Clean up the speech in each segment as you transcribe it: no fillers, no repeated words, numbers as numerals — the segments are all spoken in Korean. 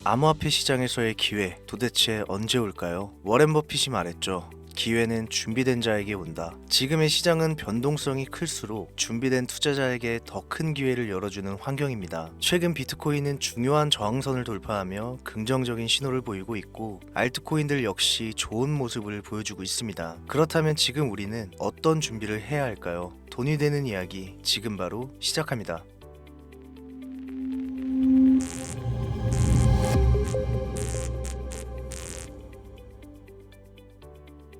암호화폐 시장에서의 기회 도대체 언제 올까요? 워렌 버핏이 말했죠. 기회는 준비된 자에게 온다. 지금의 시장은 변동성이 클수록 준비된 투자자에게 더 큰 기회를 열어주는 환경입니다. 최근 비트코인은 중요한 저항선을 돌파하며 긍정적인 신호를 보이고 있고 알트코인들 역시 좋은 모습을 보여주고 있습니다. 그렇다면 지금 우리는 어떤 준비를 해야 할까요? 돈이 되는 이야기 지금 바로 시작합니다.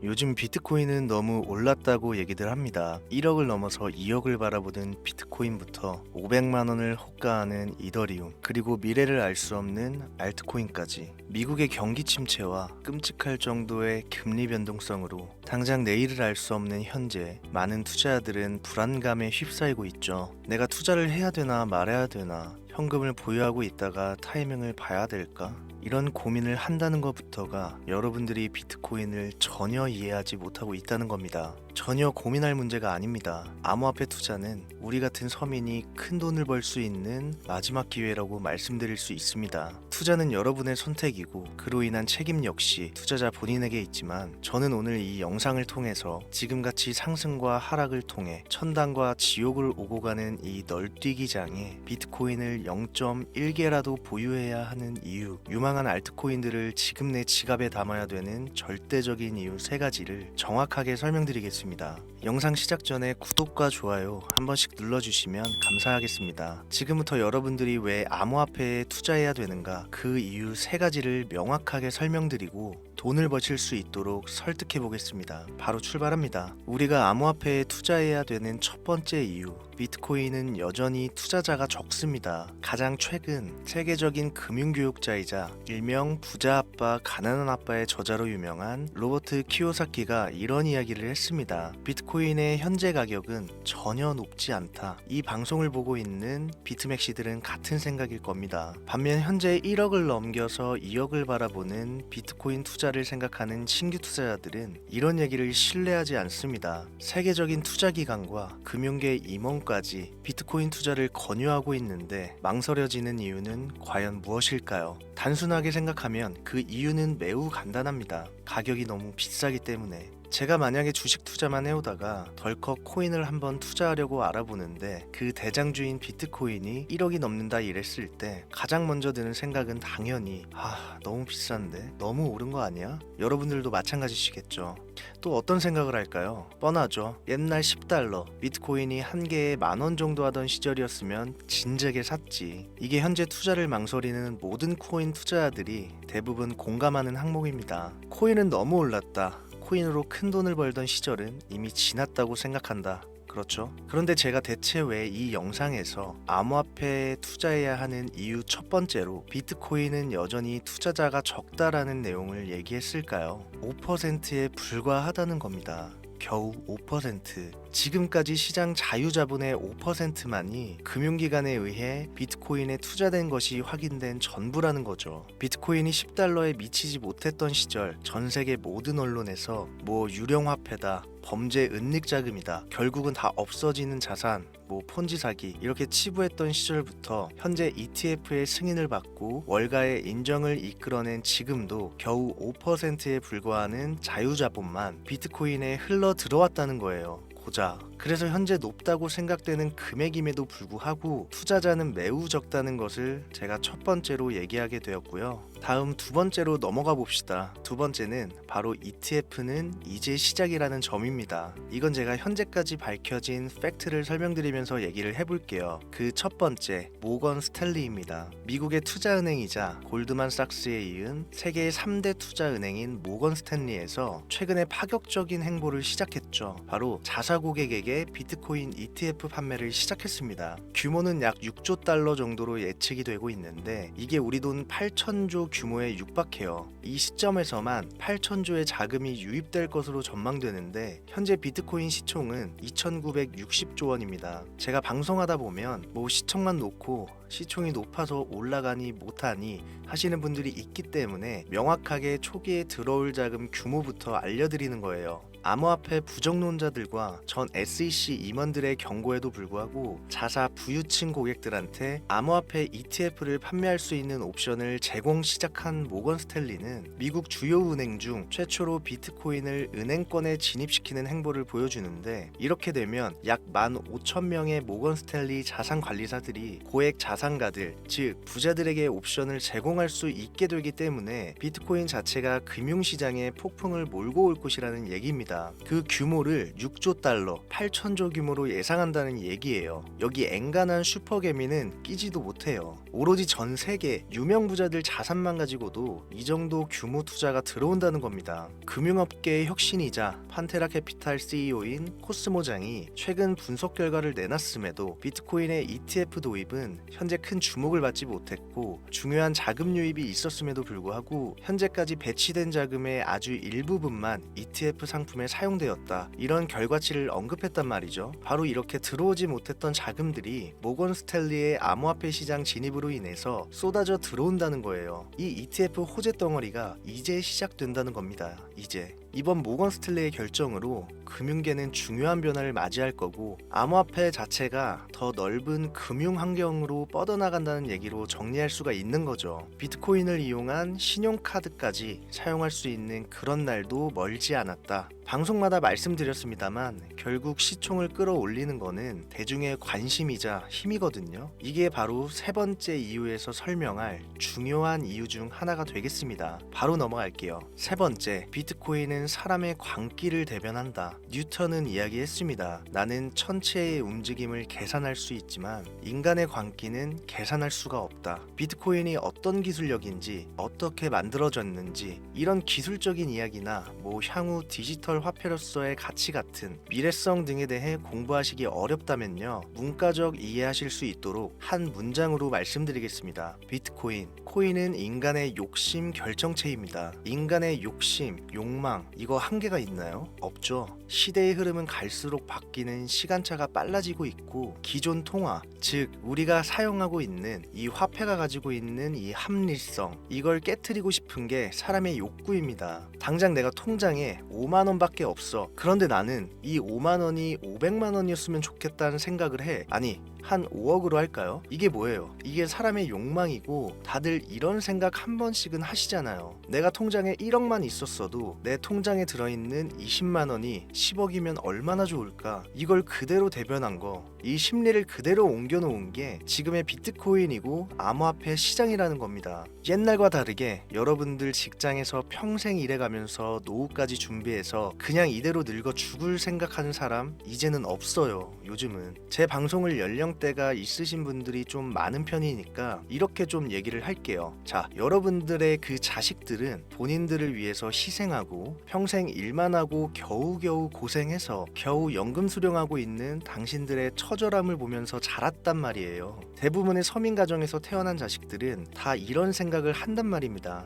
요즘 비트코인은 너무 올랐다고 얘기들 합니다. 1억을 넘어서 2억을 바라보는 비트코인부터 500만 원을 호가하는 이더리움, 그리고 미래를 알 수 없는 알트코인까지 미국의 경기 침체와 끔찍할 정도의 금리 변동성으로 당장 내일을 알 수 없는 현재, 많은 투자자들은 불안감에 휩싸이고 있죠. 내가 투자를 해야 되나 말아야 되나, 현금을 보유하고 있다가 타이밍을 봐야 될까? 이런 고민을 한다는 것부터가 여러분들이 비트코인을 전혀 이해하지 못하고 있다는 겁니다. 전혀 고민할 문제가 아닙니다. 암호화폐 투자는 우리 같은 서민이 큰 돈을 벌 수 있는 마지막 기회라고 말씀드릴 수 있습니다. 투자는 여러분의 선택이고 그로 인한 책임 역시 투자자 본인에게 있지만, 저는 오늘 이 영상을 통해서 지금같이 상승과 하락을 통해 천당과 지옥을 오고 가는 이 널뛰기장에 비트코인을 0.1개라도 보유해야 하는 이유, 유망한 알트코인들을 지금 내 지갑에 담아야 되는 절대적인 이유 3가지를 정확하게 설명드리겠습니다. 영상 시작 전에 구독과 좋아요 한 번씩 눌러주시면 감사하겠습니다. 지금부터 여러분들이 왜 암호화폐에 투자해야 되는가, 그 이유 3가지를 명확하게 설명드리고 돈을 버실 수 있도록 설득해 보겠습니다. 바로 출발합니다. 우리가 암호화폐에 투자해야 되는 첫 번째 이유, 비트코인은 여전히 투자자가 적습니다. 가장 최근 세계적인 금융교육자이자 일명 부자 아빠 가난한 아빠의 저자로 유명한 로버트 키요사키가 이런 이야기를 했습니다. 비트코인의 현재 가격은 전혀 높지 않다. 이 방송을 보고 있는 비트맥시들은 같은 생각일 겁니다. 반면 현재 1억을 넘겨서 2억을 바라보는 비트코인 투자를 생각하는 신규 투자자들은 이런 얘기를 신뢰하지 않습니다. 세계적인 투자기관과 금융계 임원까지 비트코인 투자를 권유하고 있는데 망설여지는 이유는 과연 무엇일까요? 단순하게 생각하면 그 이유는 매우 간단합니다. 가격이 너무 비싸기 때문에. 제가 만약에 주식 투자만 해오다가 덜컥 코인을 한번 투자하려고 알아보는데 그 대장주인 비트코인이 1억이 넘는다 이랬을 때 가장 먼저 드는 생각은 당연히 너무 비싼데? 너무 오른 거 아니야? 여러분들도 마찬가지시겠죠. 또 어떤 생각을 할까요? 뻔하죠. 옛날 10달러, 비트코인이 한 개에 10,000원 정도 하던 시절이었으면 진작에 샀지. 이게 현재 투자를 망설이는 모든 코인 투자자들이 대부분 공감하는 항목입니다. 코인은 너무 올랐다. 코인으로 큰 돈을 벌던 시절은 이미 지났다고 생각한다. 그렇죠? 그런데 제가 대체 왜 이 영상에서 암호화폐에 투자해야 하는 이유 첫 번째로 비트코인은 여전히 투자자가 적다라는 내용을 얘기했을까요? 5%에 불과하다는 겁니다. 겨우 5%. 지금까지 시장 자유자본의 5%만이 금융기관에 의해 비트코인에 투자된 것이 확인된 전부라는 거죠. 비트코인이 10달러에 미치지 못했던 시절 전 세계 모든 언론에서 유령화폐다, 범죄 은닉자금이다, 결국은 다 없어지는 자산, 폰지 사기 이렇게 치부했던 시절부터 현재 ETF의 승인을 받고 월가의 인정을 이끌어낸 지금도 겨우 5%에 불과하는 자유자본만 비트코인에 흘러 들어왔다는 거예요. 고작. 그래서 현재 높다고 생각되는 금액임에도 불구하고 투자자는 매우 적다는 것을 제가 첫 번째로 얘기하게 되었고요. 다음 두 번째로 넘어가 봅시다. 두 번째는 바로 ETF는 이제 시작이라는 점입니다. 이건 제가 현재까지 밝혀진 팩트를 설명드리면서 얘기를 해볼게요. 그 첫 번째, 모건 스탠리입니다. 미국의 투자은행이자 골드만삭스에 이은 세계의 3대 투자은행인 모건 스탠리에서 최근에 파격적인 행보를 시작했죠. 바로 자사 고객에게 비트코인 ETF 판매를 시작했습니다. 규모는 약 6조 달러 정도로 예측이 되고 있는데 이게 우리 돈 8천조 규모에 육박해요. 이 시점에서만 8천조의 자금이 유입될 것으로 전망되는데 현재 비트코인 시총은 2,960조 원입니다. 제가 방송하다 보면 시청만 놓고 시총이 높아서 올라가니 못하니 하시는 분들이 있기 때문에 명확하게 초기에 들어올 자금 규모부터 알려드리는 거예요. 암호화폐 부정론자들과 전 SEC 임원들의 경고에도 불구하고 자사 부유층 고객들한테 암호화폐 ETF를 판매할 수 있는 옵션을 제공 시작한 모건 스탠리는 미국 주요 은행 중 최초로 비트코인을 은행권에 진입시키는 행보를 보여주는데, 이렇게 되면 약 15,000명의 모건 스탠리 자산 관리사들이 고액 자산가들, 즉 부자들에게 옵션을 제공할 수 있게 되기 때문에 비트코인 자체가 금융시장에 폭풍을 몰고 올 것이라는 얘기입니다. 그 규모를 6조 달러, 8천조 규모로 예상한다는 얘기예요. 여기 엔간한 슈퍼개미는 끼지도 못해요. 오로지 전 세계 유명 부자들 자산만 가지고도 이 정도 규모 투자가 들어온다는 겁니다. 금융업계의 혁신이자 판테라 캐피탈 CEO인 코스모장이 최근 분석 결과를 내놨음에도 비트코인의 ETF 도입은 현재 큰 주목을 받지 못했고, 중요한 자금 유입이 있었음에도 불구하고 현재까지 배치된 자금의 아주 일부분만 ETF 상품에 사용되었다, 이런 결과치를 언급했단 말이죠. 바로 이렇게 들어오지 못했던 자금들이 모건 스탠리의 암호화폐 시장 진입으로 인해서 쏟아져 들어온다는 거예요. 이 ETF 호재 덩어리가 이제 시작된다는 겁니다. 이제 이번 모건 스탠리의 결정으로 금융계는 중요한 변화를 맞이할 거고, 암호화폐 자체가 더 넓은 금융 환경으로 뻗어나간다는 얘기로 정리할 수가 있는 거죠. 비트코인을 이용한 신용카드까지 사용할 수 있는 그런 날도 멀지 않았다. 방송마다 말씀드렸습니다만 결국 시총을 끌어올리는 거는 대중의 관심이자 힘이거든요. 이게 바로 세 번째 이유에서 설명할 중요한 이유 중 하나가 되겠습니다. 바로 넘어갈게요. 세 번째, 비트코인은 사람의 광기를 대변한다. 뉴턴은 이야기했습니다. 나는 천체의 움직임을 계산할 수 있지만 인간의 광기는 계산할 수가 없다. 비트코인이 어떤 기술력인지, 어떻게 만들어졌는지, 이런 기술적인 이야기나 향후 디지털 화폐로서의 가치 같은 미래성 등에 대해 공부하시기 어렵다면요, 문과적 이해하실 수 있도록 한 문장으로 말씀드리겠습니다. 비트코인, 코인은 인간의 욕심 결정체입니다. 인간의 욕심, 욕망, 이거 한계가 있나요? 없죠. 시대의 흐름은 갈수록 바뀌는 시간차가 빨라지고 있고, 기존 통화, 즉 우리가 사용하고 있는 이 화폐가 가지고 있는 이 합리성, 이걸 깨트리고 싶은 게 사람의 욕구입니다. 당장 내가 통장에 5만 원밖에 없어. 그런데 나는 이 5만 원이 500만 원이었으면 좋겠다는 생각을 해. 아니, 한 5억으로 할까요? 이게 뭐예요? 이게 사람의 욕망이고, 다들 이런 생각 한 번씩은 하시잖아요. 내가 통장에 1억만 있었어도 내 통장에 들어있는 20만 원이 10억이면 얼마나 좋을까? 이걸 그대로 대변한 거, 이 심리를 그대로 옮겨놓은 게 지금의 비트코인이고 암호화폐 시장이라는 겁니다. 옛날과 다르게 여러분들 직장에서 평생 일해가면서 노후까지 준비해서 그냥 이대로 늙어 죽을 생각하는 사람 이제는 없어요. 요즘은 제 방송을 연령대가 있으신 분들이 좀 많은 편이니까 이렇게 좀 얘기를 할게요. 자, 여러분들의 그 자식들은 본인들을 위해서 희생하고 평생 일만 하고 겨우겨우 고생해서 겨우 연금 수령하고 있는 당신들의 처절함을 보면서 자랐단 말이에요. 대부분의 서민 가정에서 태어난 자식들은 다 이런 생각을 한단 말입니다.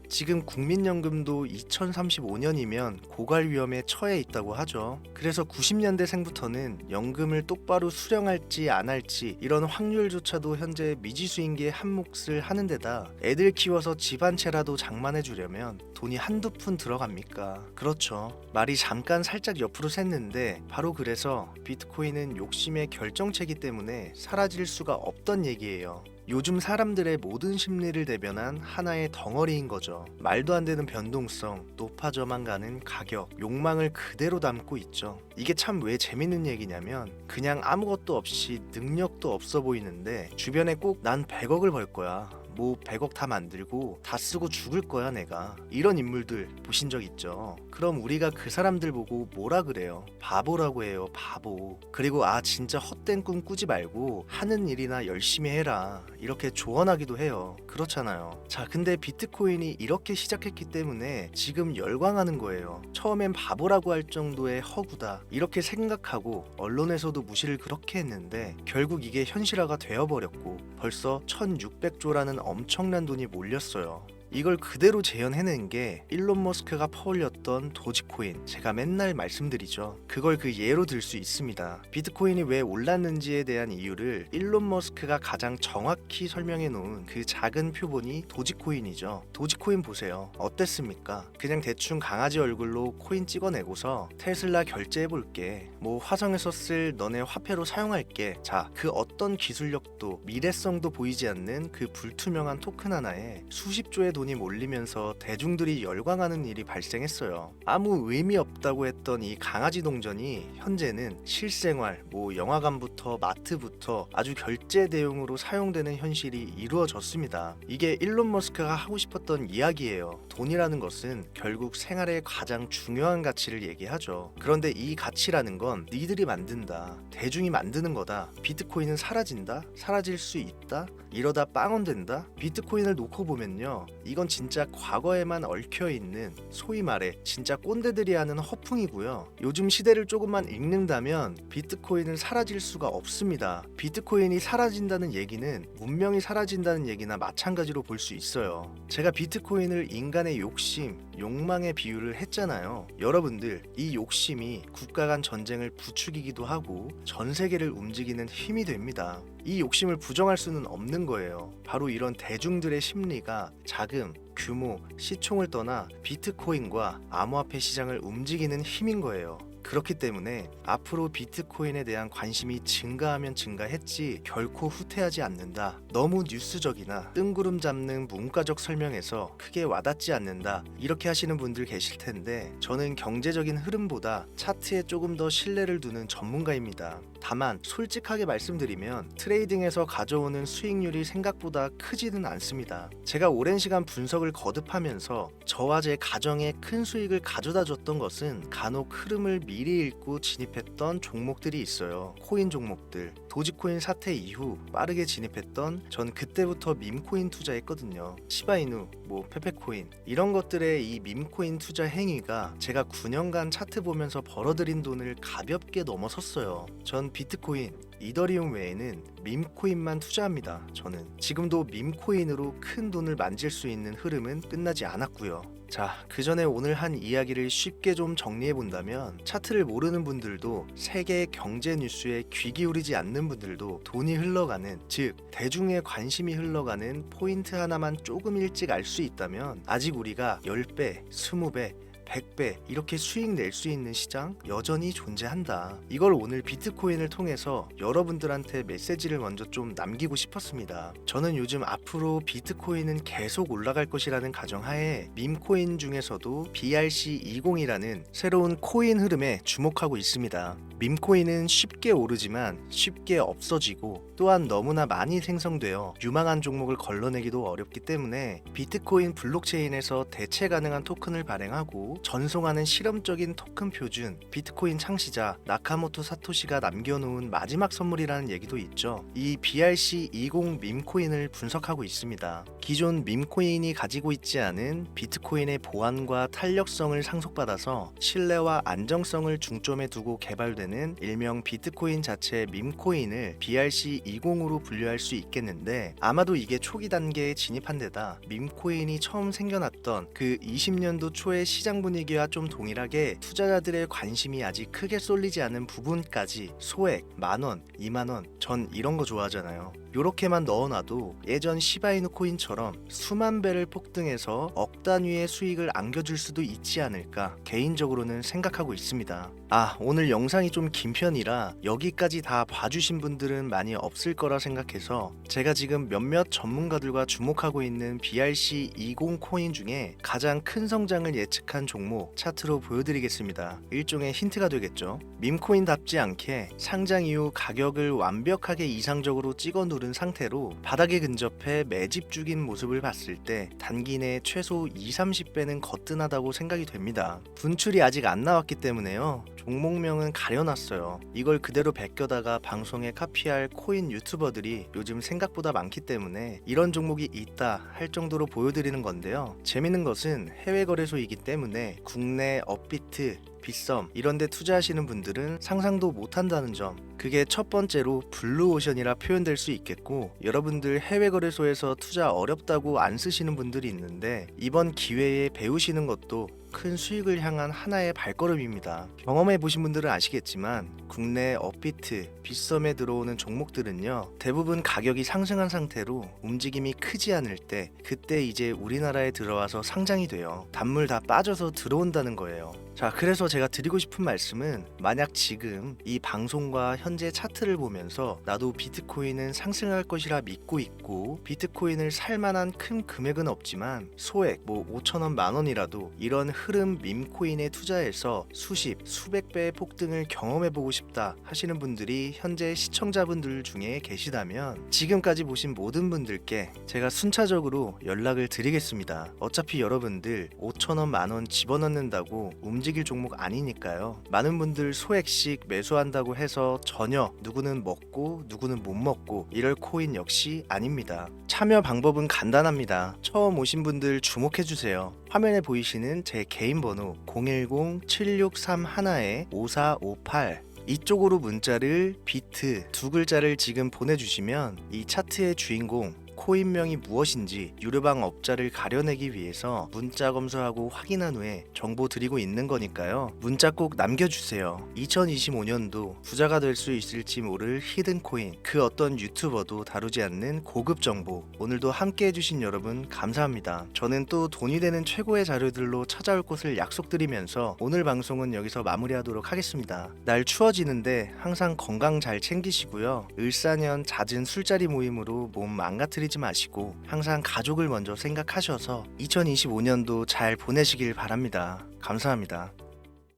지금 국민연금도 2035년이면 고갈 위험에 처해 있다고 하죠. 그래서 90년대생부터는 연금을 똑바로 수령할지 안 할지 이런 확률조차도 현재 미지수인 게 한 몫을 하는 데다, 애들 키워서 집 한 채라도 장만해 주려면 돈이 한두 푼 들어갑니까? 그렇죠. 말이 잠깐 살짝 옆으로 샜는데 바로 그래서 비트코인은 욕심의 결정체이기 때문에 사라질 수가 없던 얘기예요. 요즘 사람들의 모든 심리를 대변한 하나의 덩어리인 거죠. 말도 안 되는 변동성, 높아져만 가는 가격, 욕망을 그대로 담고 있죠. 이게 참 왜 재밌는 얘기냐면, 그냥 아무것도 없이 능력도 없어 보이는데 주변에 꼭 난 100억을 벌 거야, 100억 다 만들고 다 쓰고 죽을 거야 내가, 이런 인물들 보신 적 있죠? 그럼 우리가 그 사람들 보고 뭐라 그래요? 바보라고 해요, 바보. 그리고 진짜 헛된 꿈 꾸지 말고 하는 일이나 열심히 해라, 이렇게 조언하기도 해요. 그렇잖아요. 자, 근데 비트코인이 이렇게 시작했기 때문에 지금 열광하는 거예요. 처음엔 바보라고 할 정도의 허구다, 이렇게 생각하고 언론에서도 무시를 그렇게 했는데 결국 이게 현실화가 되어버렸고 벌써 1600조라는 엄청난 돈이 몰렸어요. 이걸 그대로 재현해낸 게 일론 머스크가 퍼올렸던 도지코인, 제가 맨날 말씀드리죠. 그걸 그 예로 들 수 있습니다. 비트코인이 왜 올랐는지에 대한 이유를 일론 머스크가 가장 정확히 설명해 놓은 그 작은 표본이 도지코인이죠. 도지코인 보세요. 어땠습니까? 그냥 대충 강아지 얼굴로 코인 찍어내고서 테슬라 결제해볼게, 뭐 화성에서 쓸 너네 화폐로 사용할게, 자, 그 어떤 기술력도 미래성도 보이지 않는 그 불투명한 토큰 하나에 수십 조의 돈이 몰리면서 대중들이 열광하는 일이 발생했어요. 아무 의미 없다고 했던 이 강아지 동전이 현재는 실생활, 뭐 영화관부터 마트부터 아주 결제 대용으로 사용되는 현실이 이루어졌습니다. 이게 일론 머스크가 하고 싶었던 이야기예요. 돈이라는 것은 결국 생활의 가장 중요한 가치를 얘기하죠. 그런데 이 가치라는 건 니들이 만든다, 대중이 만드는 거다. 비트코인은 사라진다? 사라질 수 있다? 이러다 빵원 된다? 비트코인을 놓고 보면요, 이건 진짜 과거에만 얽혀있는 소위 말해 진짜 꼰대들이 하는 허풍이고요. 요즘 시대를 조금만 읽는다면 비트코인은 사라질 수가 없습니다. 비트코인이 사라진다는 얘기는 문명이 사라진다는 얘기나 마찬가지로 볼 수 있어요. 제가 비트코인을 인간의 욕심, 욕망에 비유를 했잖아요. 여러분들, 이 욕심이 국가 간 전쟁을 부추기기도 하고 전 세계를 움직이는 힘이 됩니다. 이 욕심을 부정할 수는 없는 거예요. 바로 이런 대중들의 심리가 자금, 규모, 시총을 떠나 비트코인과 암호화폐 시장을 움직이는 힘인 거예요. 그렇기 때문에 앞으로 비트코인에 대한 관심이 증가하면 증가했지 결코 후퇴하지 않는다. 너무 뉴스적이나 뜬구름 잡는 문과적 설명에서 크게 와닿지 않는다, 이렇게 하시는 분들 계실 텐데, 저는 경제적인 흐름보다 차트에 조금 더 신뢰를 두는 전문가입니다. 다만 솔직하게 말씀드리면 트레이딩에서 가져오는 수익률이 생각보다 크지는 않습니다. 제가 오랜 시간 분석을 거듭하면서 저와 제 가정에 큰 수익을 가져다 줬던 것은 간혹 흐름을 미리 읽고 진입했던 종목들이 있어요. 코인 종목들. 도지코인 사태 이후 빠르게 진입했던, 전 그때부터 밈코인 투자했거든요. 시바이누, 뭐 페페코인, 이런 것들의 이 밈코인 투자 행위가 제가 9년간 차트 보면서 벌어들인 돈을 가볍게 넘어섰어요. 전 비트코인, 이더리움 외에는 밈코인만 투자합니다. 저는 지금도 밈코인으로 큰 돈을 만질 수 있는 흐름은 끝나지 않았고요. 자, 그 전에 오늘 한 이야기를 쉽게 좀 정리해 본다면, 차트를 모르는 분들도, 세계 경제 뉴스에 귀 기울이지 않는 분들도 돈이 흘러가는, 즉 대중의 관심이 흘러가는 포인트 하나만 조금 일찍 알 수 있다면 아직 우리가 10배, 20배, 100배 이렇게 수익 낼 수 있는 시장 여전히 존재한다. 이걸 오늘 비트코인을 통해서 여러분들한테 메시지를 먼저 좀 남기고 싶었습니다. 저는 요즘 앞으로 비트코인은 계속 올라갈 것이라는 가정하에 밈코인 중에서도 BRC20이라는 새로운 코인 흐름에 주목하고 있습니다. 밈코인은 쉽게 오르지만 쉽게 없어지고, 또한 너무나 많이 생성되어 유망한 종목을 걸러내기도 어렵기 때문에 비트코인 블록체인에서 대체 가능한 토큰을 발행하고 전송하는 실험적인 토큰 표준, 비트코인 창시자 나카모토 사토시가 남겨놓은 마지막 선물이라는 얘기도 있죠. 이 BRC20 밈코인을 분석하고 있습니다. 기존 밈코인이 가지고 있지 않은 비트코인의 보안과 탄력성을 상속받아서 신뢰와 안정성을 중점에 두고 개발되는 일명 비트코인 자체 밈코인을 BRC20으로 분류할 수 있겠는데, 아마도 이게 초기 단계에 진입한 데다 밈코인이 처음 생겨났던 그 20년도 초의 시장 분위기와 좀 동일하게 투자자들의 관심이 아직 크게 쏠리지 않은 부분까지 소액, 만원, 2만원, 전 이런 거 좋아하잖아요. 요렇게만 넣어놔도 예전 시바이누 코인처럼 수만 배를 폭등해서 억 단위의 수익을 안겨줄 수도 있지 않을까 개인적으로는 생각하고 있습니다. 오늘 영상이 좀 긴 편이라 여기까지 다 봐주신 분들은 많이 없을 거라 생각해서 제가 지금 몇몇 전문가들과 주목하고 있는 BRC20 코인 중에 가장 큰 성장을 예측한 종목 차트로 보여드리겠습니다. 일종의 힌트가 되겠죠. 밈코인답지 않게 상장 이후 가격을 완벽하게 이상적으로 찍어 누른 상태로 바닥에 근접해 매집 중인 모습을 봤을 때 단기 내 최소 20-30배는 거뜬하다고 생각이 됩니다. 분출이 아직 안 나왔기 때문에요. 종목명은 가려놨어요. 이걸 그대로 베껴다가 방송에 카피할 코인 유튜버들이 요즘 생각보다 많기 때문에 이런 종목이 있다 할 정도로 보여드리는 건데요. 재밌는 것은 해외 거래소이기 때문에 국내 업비트, 빗썸 이런 데 투자하시는 분들은 상상도 못한다는 점, 그게 첫 번째로 블루오션이라 표현될 수 있겠고, 여러분들 해외 거래소에서 투자 어렵다고 안 쓰시는 분들이 있는데 이번 기회에 배우시는 것도 큰 수익을 향한 하나의 발걸음입니다. 경험해 보신 분들은 아시겠지만 국내 업비트, 빗썸에 들어오는 종목들은요, 대부분 가격이 상승한 상태로 움직임이 크지 않을 때, 그때 이제 우리나라에 들어와서 상장이 돼요. 단물 다 빠져서 들어온다는 거예요. 자, 그래서 제가 드리고 싶은 말씀은, 만약 지금 이 방송과 현재 차트를 보면서 나도 비트코인은 상승할 것이라 믿고 있고 비트코인을 살 만한 큰 금액은 없지만 소액 5천원 만원이라도 이런 흐름 밈코인에 투자해서 수십 수백 배의 폭등을 경험해보고 싶다 하시는 분들이 현재 시청자분들 중에 계시다면 지금까지 보신 모든 분들께 제가 순차적으로 연락을 드리겠습니다. 어차피 여러분들 5천원 만원 집어넣는다고 움직일 종목 아니니까요. 많은 분들 소액씩 매수한다고 해서 전혀 누구는 먹고 누구는 못 먹고 이럴 코인 역시 아닙니다. 참여 방법은 간단합니다. 처음 오신 분들 주목해주세요. 화면에 보이시는 제 개인 번호 010-7631-5458 이쪽으로 문자를 비트 두 글자를 지금 보내주시면 이 차트의 주인공 코인명이 무엇인지 유료방 업자를 가려내기 위해서 문자 검수하고 확인한 후에 정보 드리고 있는 거니까요. 문자 꼭 남겨주세요. 2025년도 부자가 될 수 있을지 모를 히든코인, 그 어떤 유튜버도 다루지 않는 고급 정보, 오늘도 함께 해주신 여러분 감사합니다. 저는 또 돈이 되는 최고의 자료들로 찾아올 곳을 약속드리면서 오늘 방송은 여기서 마무리하도록 하겠습니다. 날 추워지는데 항상 건강 잘 챙기시고요. 을사년 잦은 술자리 모임으로 몸 망가뜨리지 마시고 항상 가족을 먼저 생각하셔서 2025년도 잘 보내시길 바랍니다. 감사합니다.